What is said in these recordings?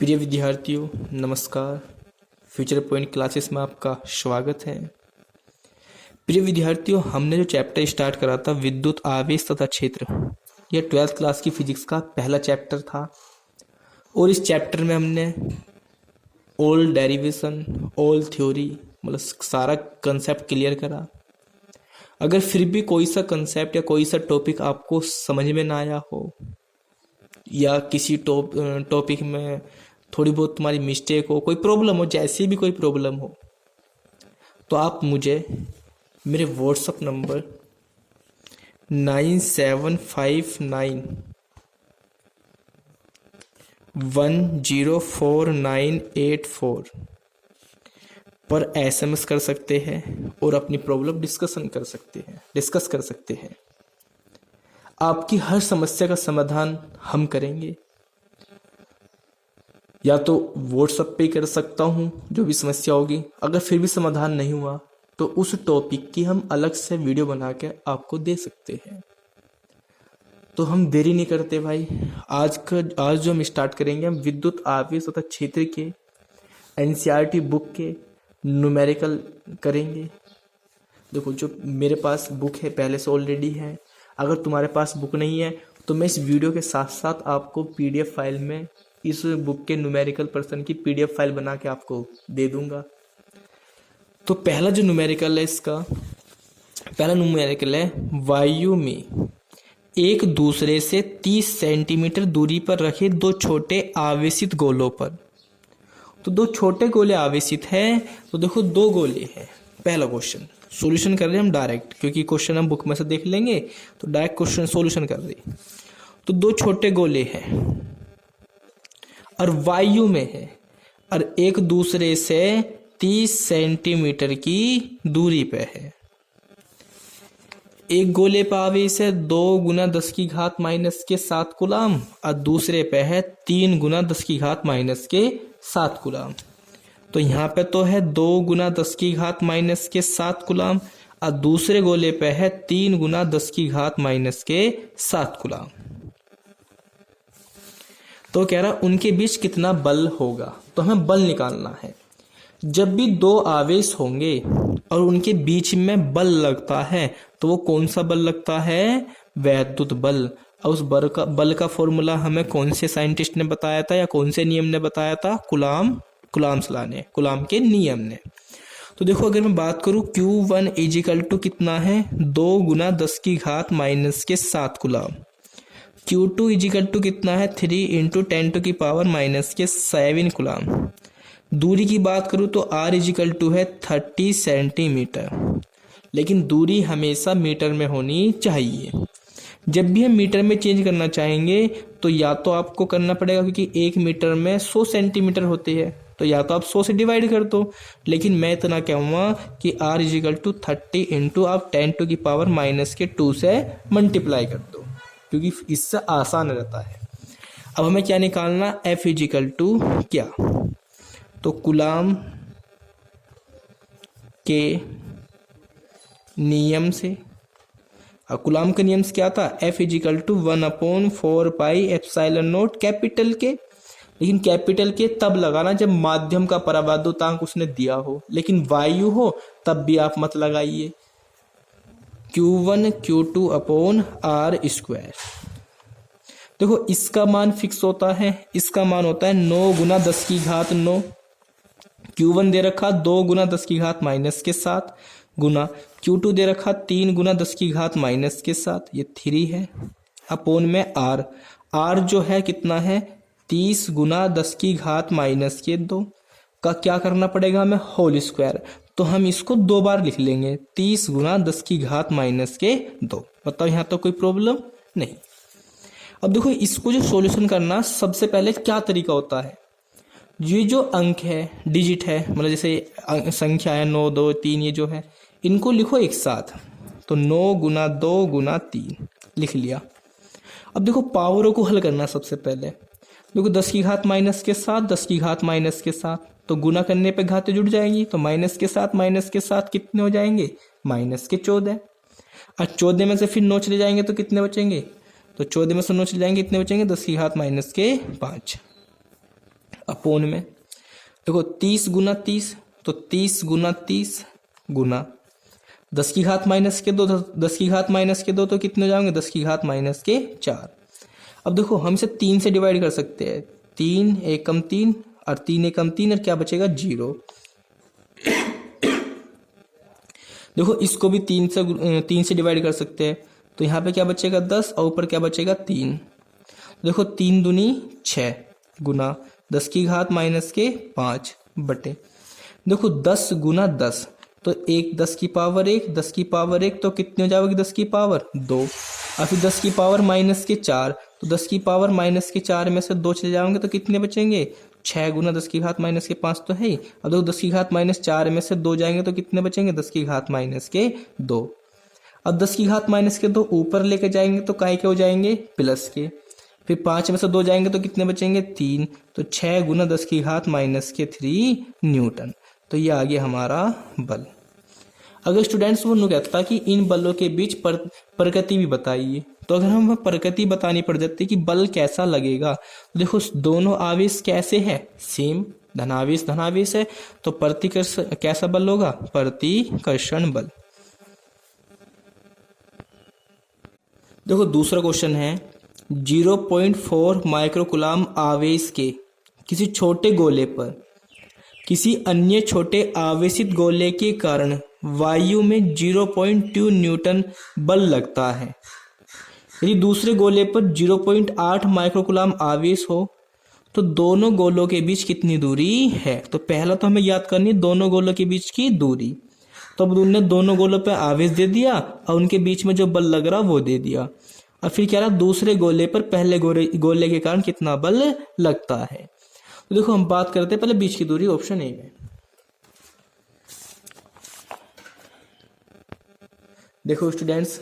प्रिय विद्यार्थियों, नमस्कार। फ्यूचर पॉइंट क्लासेस में आपका स्वागत है। प्रिय विद्यार्थियों, हमने जो चैप्टर स्टार्ट करा था विद्युत आवेश तथा क्षेत्र, यह 12th क्लास की फिजिक्स का पहला चैप्टर था। और इस चैप्टर में हमने ऑल डेरिवेशन, ऑल थ्योरी, मतलब सारा कंसेप्ट क्लियर करा। अगर फिर भी कोई सा कंसेप्ट या कोई सा टॉपिक आपको समझ में ना आया हो, या किसी टॉपिक में थोड़ी बहुत तुम्हारी मिस्टेक हो, कोई प्रॉब्लम हो, जैसी भी कोई प्रॉब्लम हो, तो आप मुझे मेरे व्हाट्सएप नंबर 9759104984 पर SMS कर सकते हैं और अपनी प्रॉब्लम डिस्कस कर सकते हैं। आपकी हर समस्या का समाधान हम करेंगे। या तो व्हाट्सएप पे कर सकता हूँ जो भी समस्या होगी, अगर फिर भी समाधान नहीं हुआ तो उस टॉपिक की हम अलग से वीडियो बना के आपको दे सकते हैं। तो हम देरी नहीं करते भाई, आज जो हम स्टार्ट करेंगे, हम विद्युत आवेश तथा क्षेत्र के NCERT बुक के न्यूमेरिकल करेंगे। देखो, जो मेरे पास बुक है पहले से ऑलरेडी है। अगर तुम्हारे पास बुक नहीं है तो मैं इस वीडियो के साथ साथ आपको PDF फाइल में इस बुक के न्यूमेरिकल पर्सन की PDF फाइल बना के आपको दे दूंगा। तो पहला जो न्यूमेरिकल है, इसका पहला न्यूमेरिकल है, वायु में एक दूसरे से 30 सेंटीमीटर दूरी पर रखे दो छोटे आवेशित गोलों पर। तो दो छोटे गोले आवेशित हैं। तो देखो, दो गोले हैं। पहला क्वेश्चन सॉल्यूशन कर रहे हैं हम डायरेक्ट, क्योंकि क्वेश्चन हम बुक में से देख लेंगे, तो डायरेक्ट क्वेश्चन सॉल्यूशन कर रहे हैं। तो दो छोटे गोले हैं और वायु में है और एक दूसरे से 30 सेंटीमीटर की दूरी पे है। एक गोले पर आवेश है 2 गुना 10 की घात माइनस के 7 कूलम और दूसरे पे है 3 गुना 10 की घात माइनस के 7 कूलम। तो यहाँ पे तो है 2 गुना 10 की घात माइनस के 7 कूलम और दूसरे गोले पे है 3 गुना 10 की घात माइनस के 7 कूलम। तो कह रहा उनके बीच कितना बल होगा। तो हमें बल निकालना है। जब भी दो आवेश होंगे और उनके बीच में बल लगता है तो वो कौन सा बल लगता है? वैद्युत बल। और उस बल का फॉर्मूला हमें कौन से साइंटिस्ट ने बताया था या कौन से नियम ने बताया था? कुलाम के नियम ने। तो देखो, अगर मैं बात करूं Q1 इजिकल टू कितना है? 2 गुना 10 की घात माइनस के 7 कूलम। Q2 इजिकल टू कितना है? 3 इंटू 10 टू की पावर माइनस के 7 कूलम। दूरी की बात करूं तो R इजिकल टू है 30 सेंटीमीटर, लेकिन दूरी हमेशा मीटर में होनी चाहिए। जब भी हम मीटर में चेंज करना चाहेंगे तो या तो आपको करना पड़ेगा, क्योंकि 1 मीटर में 100 सेंटीमीटर होते हैं, तो या तो आप 100 से डिवाइड कर दो। लेकिन मैं इतना कहूँगा कि R इजिकल टू 30 इंटू आप 10 टू की पावर माइनस के 2 से मल्टीप्लाई कर दो, क्योंकि इससे आसान रहता है। अब हमें क्या निकालना? F इजिकल टू क्या? तो कुलाम के नियम से, और कुलाम का नियम से क्या था? F is equal to 1/4 pi epsilon naught capital K. लेकिन कैपिटल के तब लगाना जब माध्यम का परावैद्युतांक उसने दिया हो, लेकिन वायु हो तब भी आप मत लगाइए। Q1 Q2 upon R square. देखो, इसका मान फिक्स होता है, इसका मान होता है 9 गुना 10 की घात 9। Q1 दे रखा 2 गुना 10 की घात माइनस के 7 गुना Q2 दे रखा 3 गुना 10 की घात माइनस के 7, ये 3 है, अपोन में R जो है कितना है? 30 गुना 10 की घात माइनस के 2 का क्या करना पड़ेगा हमें? Whole square. तो हम इसको 2 बार लिख लेंगे, 30 गुना 10 की घात माइनस के 2। बताओ, यहाँ तो कोई प्रॉब्लम नहीं। अब देखो, इसको जो सॉल्यूशन करना, सबसे पहले क्या तरीका होता है? ये जो अंक है, डिजिट है, मतलब जैसे संख्या है 9 2 3, ये जो है, इनको लिखो एक साथ। तो 9 गुना 2 गुना 3 लिख लिया। अब देखो, पावरों को हल करना। सबसे पहले देखो, 10 की घात माइनस के 7, 10 की घात माइनस के 7, तो गुना करने पे घातें जुड़ जाएंगी। तो माइनस के 7 कितने हो जाएंगे? माइनस के 14। और 14 में से फिर 9 चले जाएंगे तो कितने बचेंगे? तो 14 में से 9 चले जाएंगे, कितने बचेंगे? 10 की घात माइनस के 5। अपोन में। देखो 30 गुना 30, तो 30 गुना 30 गुना 10 की घात माइनस के 2, 10 की घात माइनस के 2 तो कितने हो जाएंगे 10 की घात माइनस के 4। अब देखो हम इसे 3 से डिवाइड कर सकते हैं, 3 एकम 3 और 3 एकम 3 और क्या बचेगा 0। देखो इसको भी 3 से डिवाइड कर सकते हैं, तो यहाँ पे क्या बचेगा 10 और ऊपर क्या बचेगा 3। देखो 3 दूनी 6 गुना 10 की घात माइनस के 5 बटे, देखो 10 गुना 10 तो 10 की पावर 1, 10 की पावर 1 तो कितने हो जाएगी 10 की पावर 2, और फिर 10 की पावर माइनस के 4, तो 10 की पावर माइनस के 4 में से 2 चले जाएंगे तो कितने बचेंगे 6 गुना 10 की घात माइनस के 5 तो है ही। अब देखो 10 की घात माइनस 4 में से 2 जाएंगे तो कितने बचेंगे 10 की घात माइनस के 2। अब 10 की घात माइनस के 2 ऊपर लेके जाएंगे तो काय के हो जाएंगे प्लस के, फिर 5 में से 2 जाएंगे तो कितने बचेंगे 3, तो 6 गुना 10 की घात माइनस के 3 न्यूटन। तो ये आ गया हमारा बल। अगर स्टूडेंट्स वो कहता कि इन बलों के बीच प्रकृति भी बताइए, तो अगर हम प्रकृति बतानी पड़ जाती कि बल कैसा लगेगा, तो देखो दोनों आवेश कैसे है सेम, धनावेश धनावेश है, तो प्रतिकर्ष कैसा बल होगा प्रतिकर्षण बल। देखो दूसरा क्वेश्चन है 0.4 माइक्रोकूलाम आवेश के किसी छोटे गोले पर किसी अन्य छोटे आवेशित गोले के कारण वायु में 0.2 न्यूटन बल लगता है। यदि दूसरे गोले पर 0.8 माइक्रोकूलाम आवेश हो तो दोनों गोलों के बीच कितनी दूरी है। तो पहला तो हमें याद करनी है दोनों गोलों के बीच की दूरी, तो अब उन्होंने दोनों गोलों पर आवेश दे दिया और उनके बीच में जो बल लग रहा वो दे दिया, और फिर क्या रहा दूसरे गोले पर पहले गोले के कारण कितना बल लगता है। तो देखो हम बात करते हैं पहले बीच की दूरी, ऑप्शन ए में। देखो स्टूडेंट्स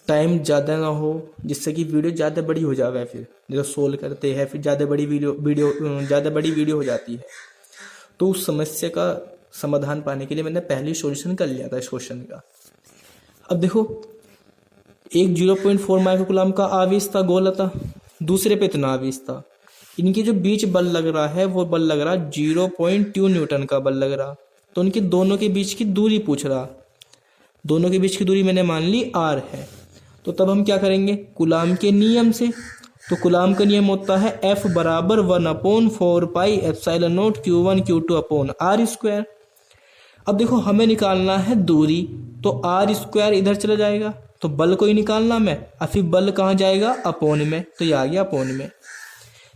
टाइम ज़्यादा ना हो जिससे कि वीडियो ज़्यादा बड़ी हो जाए, फिर जब सोल्व करते हैं फिर ज़्यादा बड़ी वीडियो हो जाती है, तो उस समस्या का समाधान पाने के लिए मैंने पहले सॉल्यूशन कर लिया था इस क्वेश्चन का। अब देखो एक 0.4 माइक्रोकूलाम का आवेश था गोला था, दूसरे पे इतना आवेश था, इनके जो बीच बल लग रहा है वो बल लग रहा 0.2 न्यूटन का बल लग रहा, तो उनके दोनों के बीच की दूरी पूछ रहा, दोनों के बीच की दूरी मैंने मान ली r है। तो तब हम क्या करेंगे कूलाम के नियम से, तो कूलाम का नियम होता है F बराबर 1/4 pi epsilon not Q1 Q2 upon r square. अब देखो हमें निकालना है दूरी, तो r स्क्वायर इधर चला जाएगा, तो बल को ही निकालना मैं, और फिर बल कहाँ जाएगा अपोन में, तो ये आ गया अपोन में।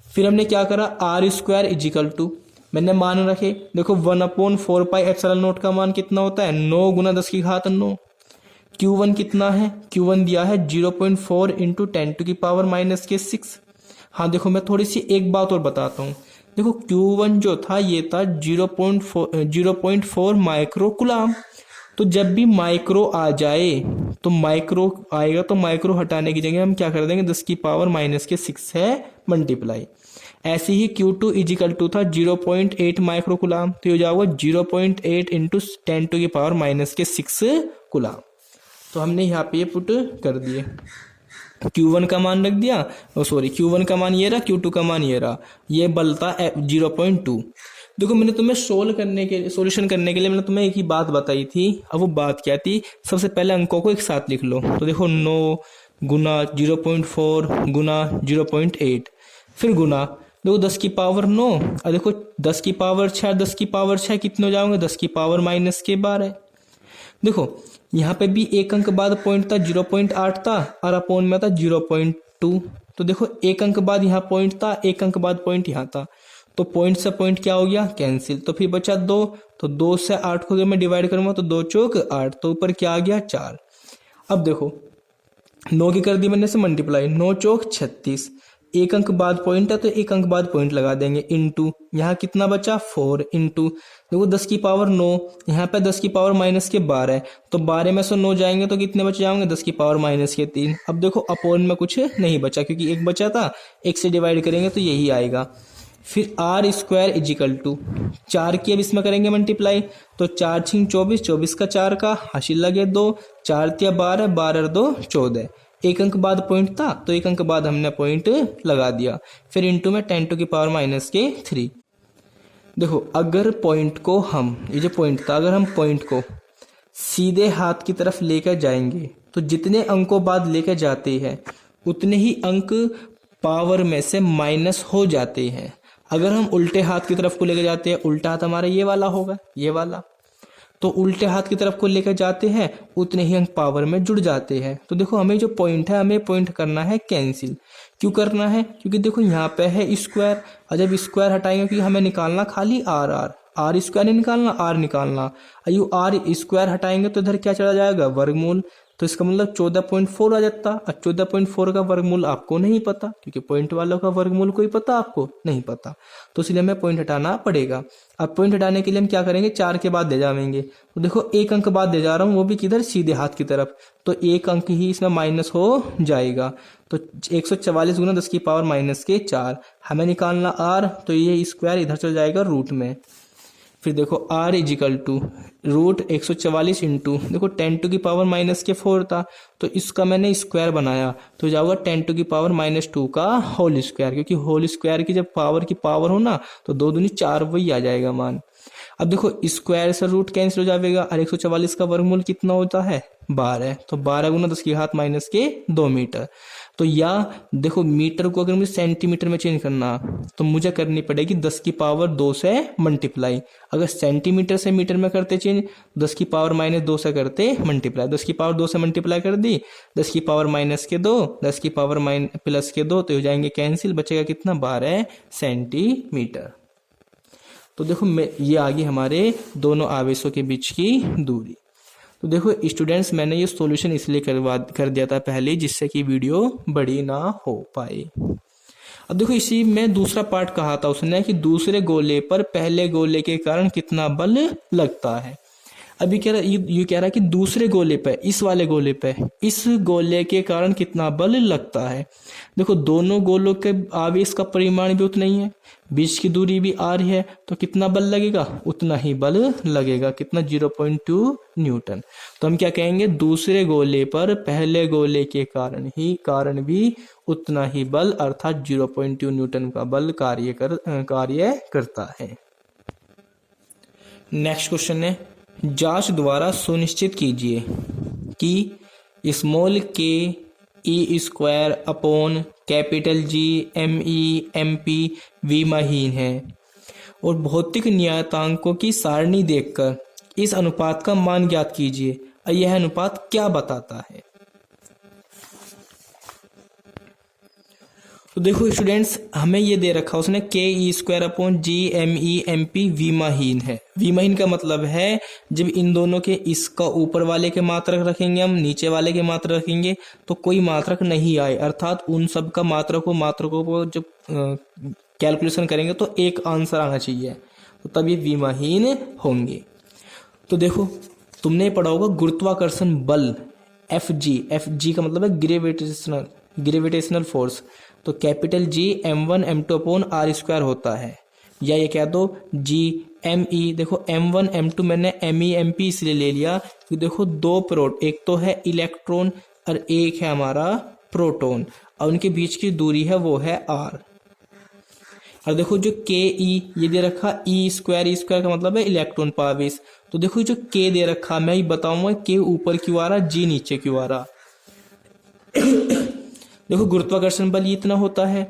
फिर हमने क्या करा r स्क्वायर इजिकल टू मैंने मान रखे, देखो 1/4 पाई एप्सिलॉन नॉट का मान कितना होता है 9 गुना 10 की घात 9। Q1 कितना है, Q1 दिया है 0.4 इंटू 10⁻⁻6। हाँ देखो मैं थोड़ी सी एक बात और बताता हूँ, देखो Q1 जो था ये था 0.4 माइक्रोकूलाम, तो जब भी माइक्रो आ जाए तो माइक्रो आएगा तो माइक्रो हटाने की जगह हम क्या कर देंगे 10⁻⁻6 है मल्टीप्लाई। ऐसे ही Q2 इजिकल टू था 0.8 माइक्रोकूलाम, तो ये हो जाएगा 0.8 इंटू 10⁻⁻6 कूलाम। तो हमने यहाँ पे पुट कर दिए, Q1 का मान रख दिया, Q1 का मान ये रहा, Q2 का मान ये रहा, ये बल था 0.2। देखो मैंने तुम्हें सॉल्यूशन करने के लिए मैंने तुम्हें एक ही बात बताई थी, अब वो बात क्या थी, सबसे पहले अंकों को एक साथ लिख लो। तो देखो 9 गुना 0.4 गुना 0.8, फिर गुना देखो 10 की पावर 9, और देखो 10 की पावर 6, 10 की पावर 6 कितने हो जाओगे 10 की पावर -12। देखो यहाँ पे भी एक अंक बाद पॉइंट था 0.8 था और अपोन में था 0.2, तो देखो एक अंक बाद यहाँ पॉइंट था, एक अंक बाद पॉइंट यहाँ था, तो पॉइंट से पॉइंट क्या हो गया कैंसिल, तो फिर बचा 2, तो 2 से 8 को अगर मैं डिवाइड करूंगा तो 2 चौक 8, तो ऊपर क्या आ गया 4। अब देखो 9 की कर दी मैंने से मल्टीप्लाई, 9 चौक 36, एक अंक बाद पॉइंट है तो एक अंक बाद पॉइंट लगा देंगे, इंटू यहाँ कितना बचा 4 इंटू देखो 10 की पावर 9, यहाँ पे 10 की पावर -12, तो 12 में से 9 जाएंगे तो कितने बच जाएंगे 10 की पावर -3। अब देखो अपोन में कुछ नहीं बचा क्योंकि एक बचा था, एक से डिवाइड करेंगे तो यही आएगा। फिर r स्क्वायर इजिकल टू 4 की अब इसमें करेंगे मल्टीप्लाई, तो 4 6 24, 24 का 4 का हासिल लगे 2, 4 3 12, 12 2 14, एक अंक बाद पॉइंट था तो एक अंक बाद हमने पॉइंट लगा दिया, फिर इंटू में 10⁻⁻3। देखो अगर पॉइंट को हम, ये जो पॉइंट था, अगर हम पॉइंट को सीधे हाथ की तरफ लेकर जाएंगे तो जितने अंकों बाद लेकर जाते हैं उतने ही अंक पावर में से माइनस हो जाते हैं। अगर हम उल्टे हाथ की तरफ को लेकर जाते हैं, उल्टा हाथ हमारा ये वाला होगा, ये वाला, तो उल्टे हाथ की तरफ को लेकर जाते हैं उतने ही अंक पावर में जुड़ जाते हैं। तो देखो हमें जो पॉइंट है, हमें पॉइंट करना है कैंसिल। क्यों करना है? क्योंकि देखो यहाँ पे है स्क्वायर, और जब स्क्वायर हटाएंगे क्योंकि हमें निकालना खाली आर आर, आर स्क्वायर नहीं निकालना, आर निकालना। अयो आर स्क्वायर हटाएंगे तो इधर क्या चला जाएगा? वर्गमूल। तो इसका मतलब 14.4 आ जाता। और 14.4 का वर्गमूल आपको नहीं पता, क्योंकि पॉइंट वालों का वर्गमूल कोई पता आपको नहीं पता, तो इसलिए हमें पॉइंट हटाना पड़ेगा। अब पॉइंट हटाने के लिए हम क्या करेंगे? 4 के बाद ले जाएंगे। तो देखो एक अंक बाद ले जा रहा हूँ, वो भी किधर? सीधे हाथ की तरफ, तो एक अंक ही इसमें माइनस हो जाएगा। तो 144 गुना 10 की पावर माइनस के 4 हमें निकालना आर, तो ये स्क्वायर इधर चल जाएगा रूट में। फिर देखो r is equal to root 144 into, देखो 10 टू की पावर माइनस के 4 था, तो इसका मैंने स्क्वायर बनाया तो जाऊंगा 10 टू की पावर -2 का होल स्क्वायर, क्योंकि होल स्क्वायर की जब पावर की पावर हो ना तो 2 दूनी 4 वही आ जाएगा मान। अब देखो स्क्वायर से रूट कैंसिल हो जाएगा, और 144 का वर्गमूल कितना होता है? 12। तो 12 गुना 10 की घात माइनस के 2 मीटर। तो या देखो मीटर को अगर मुझे सेंटीमीटर में चेंज करना तो मुझे करनी पड़ेगी 10 की पावर 2 से मल्टीप्लाई। अगर सेंटीमीटर से मीटर में करते चेंज, 10 की पावर -2 से करते मल्टीप्लाई। 10 की पावर 2 से मल्टीप्लाई कर दी, 10 की पावर माइनस के 2, 10 की पावर प्लस के 2, तो हो जाएंगे कैंसिल, बचेगा कितना? 12 सेंटीमीटर। तो देखो ये आ गई हमारे दोनों आवेशों के बीच की दूरी। तो देखो स्टूडेंट्स, मैंने ये सॉल्यूशन इसलिए कर दिया था पहले, जिससे कि वीडियो बड़ी ना हो पाए। अब देखो इसी में दूसरा पार्ट कहा था उसने कि दूसरे गोले पर पहले गोले के कारण कितना बल लगता है। अभी कह रहा ये कह रहा है कि दूसरे गोले पे, इस वाले गोले पे, इस गोले के कारण कितना बल लगता है। देखो दोनों गोलों के आवेश का परिमाण भी उतना ही है, बीच की दूरी भी r है, तो कितना बल लगेगा? उतना ही बल लगेगा। कितना? 0.2 न्यूटन। तो हम क्या कहेंगे? दूसरे गोले पर पहले गोले के कारण भी उतना ही बल, अर्थात 0.2 न्यूटन का बल कार्य करता है। नेक्स्ट क्वेश्चन है, जांच द्वारा सुनिश्चित कीजिए कि small K E square upon capital G M E M P विमाहीन है, और भौतिक नियतांकों की सारणी देखकर इस अनुपात का मान ज्ञात कीजिए। यह अनुपात क्या बताता है? तो देखो स्टूडेंट्स, हमें ये दे रखा उसने K E square upon G M E M P विमाहीन है। विमाहीन का मतलब है जब इन दोनों के, इसका ऊपर वाले के मात्रक रखेंगे हम, नीचे वाले के मात्रक रखेंगे तो कोई मात्रक नहीं आए, अर्थात उन सब का मात्रकों को जब कैलकुलेशन करेंगे तो एक आंसर आना चाहिए, तो तब ये विमाहीन होंगे। तो देखो तुमने पढ़ा होगा गुरुत्वाकर्षण बल एफ जी का मतलब है ग्रेविटेशनल फोर्स। तो capital G m1 m2 upon r square होता है, या ये कह दो जी एम ई। देखो m1 m2 मैंने m e m p इसलिए ले लिया कि देखो दो प्रोटॉन, एक तो है इलेक्ट्रॉन और एक है हमारा प्रोटॉन, और उनके बीच की दूरी है वो है r। और देखो जो के ई ये दे रखा ई स्क्वायर का मतलब है इलेक्ट्रॉन पावेश। तो देखो जो के दे रखा, मैं ये बताऊंगा के ऊपर क्यों आ रहा, जी नीचे क्यों आ रहा। देखो गुरुत्वाकर्षण बल इतना होता है,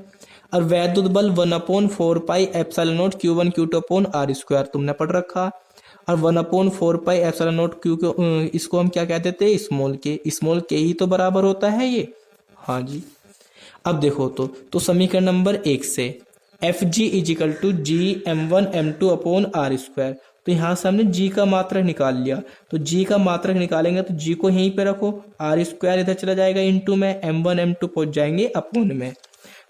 और वैद्युत बल 1/4 pi epsilon not Q1 Q2 upon r square तुमने पढ़ रखा। और 1/4 पाई एप्सिलॉन नॉट Q इसको हम क्या कहते थे? स्मॉल के ही तो बराबर होता है ये। हाँ जी। अब देखो तो समीकरण नंबर 1 से F G is equal to G m1 m2 upon r square, तो यहाँ से हमने g का मात्रक निकाल लिया। तो g का मात्रक निकालेंगे तो g को यहीं पे रखो, r स्क्वायर इधर चला जाएगा इंटू में, m1 m2 पहुंच जाएंगे अपॉन में।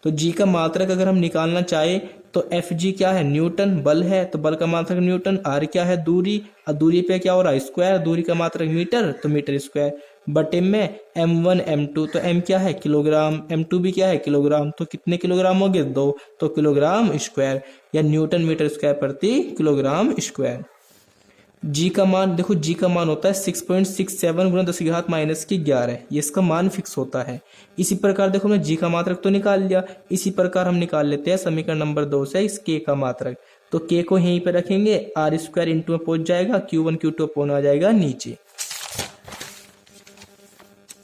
तो g का मात्रक अगर हम निकालना चाहे तो एफ जी क्या है? न्यूटन। बल है तो बल का मात्रक न्यूटन। r क्या है? दूरी, और दूरी पे क्या हो रहा है? स्क्वायर। दूरी का मात्रक मीटर, तो मीटर स्क्वायर बटे में m1 m2, तो m क्या है? किलोग्राम, m2 भी क्या है? किलोग्राम। तो कितने किलोग्राम हो गए? 2, तो किलोग्राम स्क्वायर या न्यूटन मीटर स्क्वायर प्रति किलोग्राम स्क्वायर। जी का मान देखो, जी का मान होता है 6.67 गुना 10 की घात माइनस की 11, ये इसका मान फिक्स होता है। इसी प्रकार देखो हमने जी का मात्रक तो निकाल लिया, इसी प्रकार हम निकाल लेते हैं समीकरण नंबर 2 से इस के का मात्रक। तो के को यहीं पे रखेंगे, आर स्क्वायर इंटू में पहुंच जाएगा, Q1 Q2 अपॉन आ जाएगा नीचे।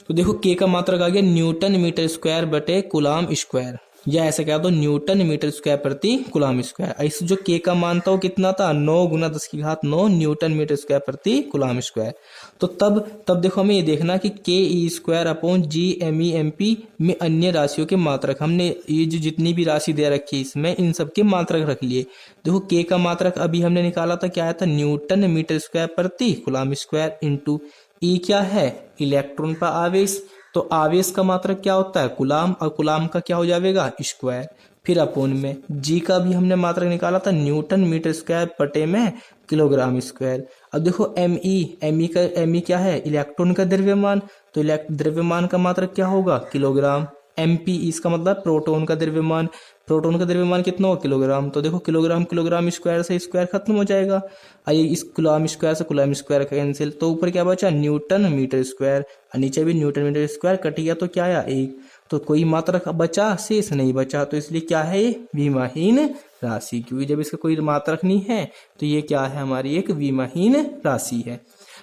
तो देखो के का मात्रक आ गया न्यूटन मीटर स्क्वायर बटे कूलाम स्क्वायर, या ऐसे कह दो न्यूटन मीटर स्क्वायर प्रति कूलाम स्क्वायर। इस जो के का मान था वो कितना था, 9 गुना 10 की घात 9 न्यूटन मीटर स्क्वायर प्रति कूलाम स्क्वायर। तो तब देखो हमें ये देखना कि K E square upon G M E M P में अन्य राशियों के मात्रक, हमने ये जो जितनी भी राशि दे रखी है इसमें इन सब के मात्रक रख लिए। देखो के का मात्रक अभी हमने निकाला था, क्या आया था, न्यूटन मीटर स्क्वायर प्रति कूलाम स्क्वायर इंटू ई क्या है, इलेक्ट्रॉन का आवेश। तो आवेश का मात्रक क्या होता है, कूलाम, और कूलाम का क्या हो जाएगा, स्क्वायर। फिर अपोन में जी का भी हमने मात्रक निकाला था न्यूटन मीटर स्क्वायर बटे में किलोग्राम स्क्वायर। अब देखो एम ई क्या है, इलेक्ट्रॉन का द्रव्यमान, तो द्रव्यमान का मात्रक क्या होगा, किलोग्राम। एम पी इसका मतलब प्रोटॉन का द्रव्यमान, प्रोटॉन का द्रव्यमान कितना होगा, किलोग्राम। तो देखो किलोग्राम स्क्वायर से स्क्वायर खत्म हो जाएगा, आइए इस कूलाम स्क्वायर से कूलाम स्क्वायर कैंसिल, तो ऊपर क्या बचा, न्यूटन मीटर स्क्वायर, और नीचे भी न्यूटन मीटर स्क्वायर कट गया, तो क्या आया, एक। तो कोई मात्रक बचा, शेष नहीं बचा, तो इसलिए क्या है, ये विमाहीन राशि, क्योंकि जब इसका कोई मात्रक नहीं है तो ये क्या है, हमारी एक विमाहीन राशि है।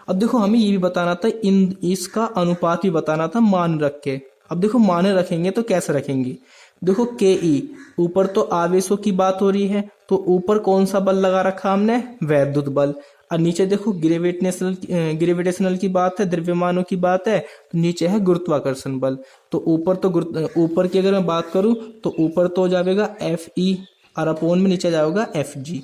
अब देखो हमें ये भी बताना था, इसका अनुपात भी बताना था मान रख के। अब देखो मान रखेंगे तो कैसे रखेंगे, देखो के ई, ऊपर तो आवेशों की बात हो रही है, तो ऊपर कौन सा बल लगा रखा हमने, वैद्युत बल, और नीचे देखो ग्रेविटेशनल की बात है, द्रव्यमानों की बात है, तो नीचे है गुरुत्वाकर्षण बल। तो ऊपर की अगर मैं बात करूं तो ऊपर तो हो जाएगा एफ ई, और अपोन में नीचे जाएगा एफ जी।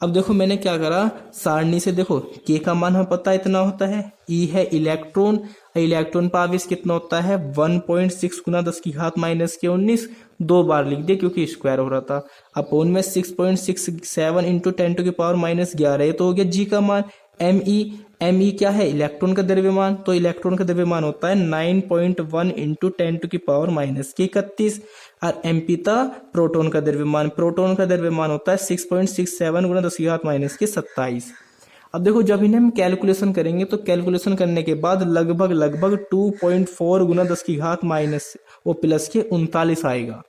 अब देखो मैंने क्या करा, सारणी से देखो के का मान हमें पता है इतना होता है, ई है इलेक्ट्रॉन, इलेक्ट्रॉन पर आवेश कितना होता है 1.6 गुना 10 की घात माइनस के 19, 2 बार लिख दिया क्योंकि स्क्वायर हो रहा था। अपोन में 6.67 इंटू 10 टू की पावर माइनस 11, तो हो गया जी का मान। एम ई क्या है, इलेक्ट्रॉन का द्रव्यमान, तो इलेक्ट्रॉन का द्रव्यमान होता है 9.1 इंटू 10 टू की पावर माइनस की 31, और एम पी था प्रोटॉन का द्रव्यमान, प्रोटॉन का द्रव्यमान होता है 6.67 गुना 10 की घात माइनस के 27। अब देखो जब इन्हें हम कैलकुलेशन करेंगे तो कैलकुलेशन करने के बाद लगभग 2.4 गुना 10 की घात माइनस वो प्लस के 39 आएगा।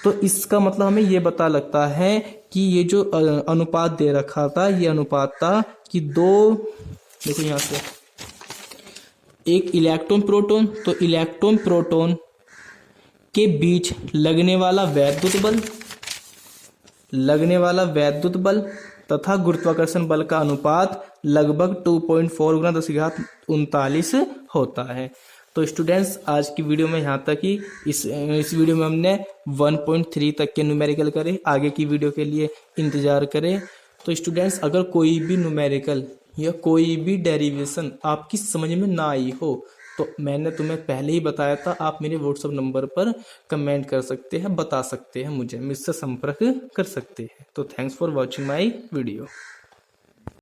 तो इसका मतलब हमें ये बता लगता है कि ये जो अनुपात दे रखा था, ये अनुपात था कि दो, देखो यहां से एक इलेक्ट्रॉन प्रोटॉन, तो इलेक्ट्रॉन प्रोटॉन के बीच लगने वाला वैद्युत बल तथा गुरुत्वाकर्षण बल का अनुपात लगभग 2.4 गुना 10 की घात 39 होता है। तो स्टूडेंट्स आज की वीडियो में यहाँ तक ही, इस वीडियो में हमने 1.3 तक के न्यूमेरिकल करे, आगे की वीडियो के लिए इंतजार करें। तो स्टूडेंट्स अगर कोई भी न्यूमेरिकल या कोई भी डेरिवेशन आपकी समझ में ना आई हो तो मैंने तुम्हें पहले ही बताया था, आप मेरे व्हाट्सएप नंबर पर कमेंट कर सकते हैं, बता सकते हैं, मुझसे संपर्क कर सकते हैं। तो thanks for watching my video.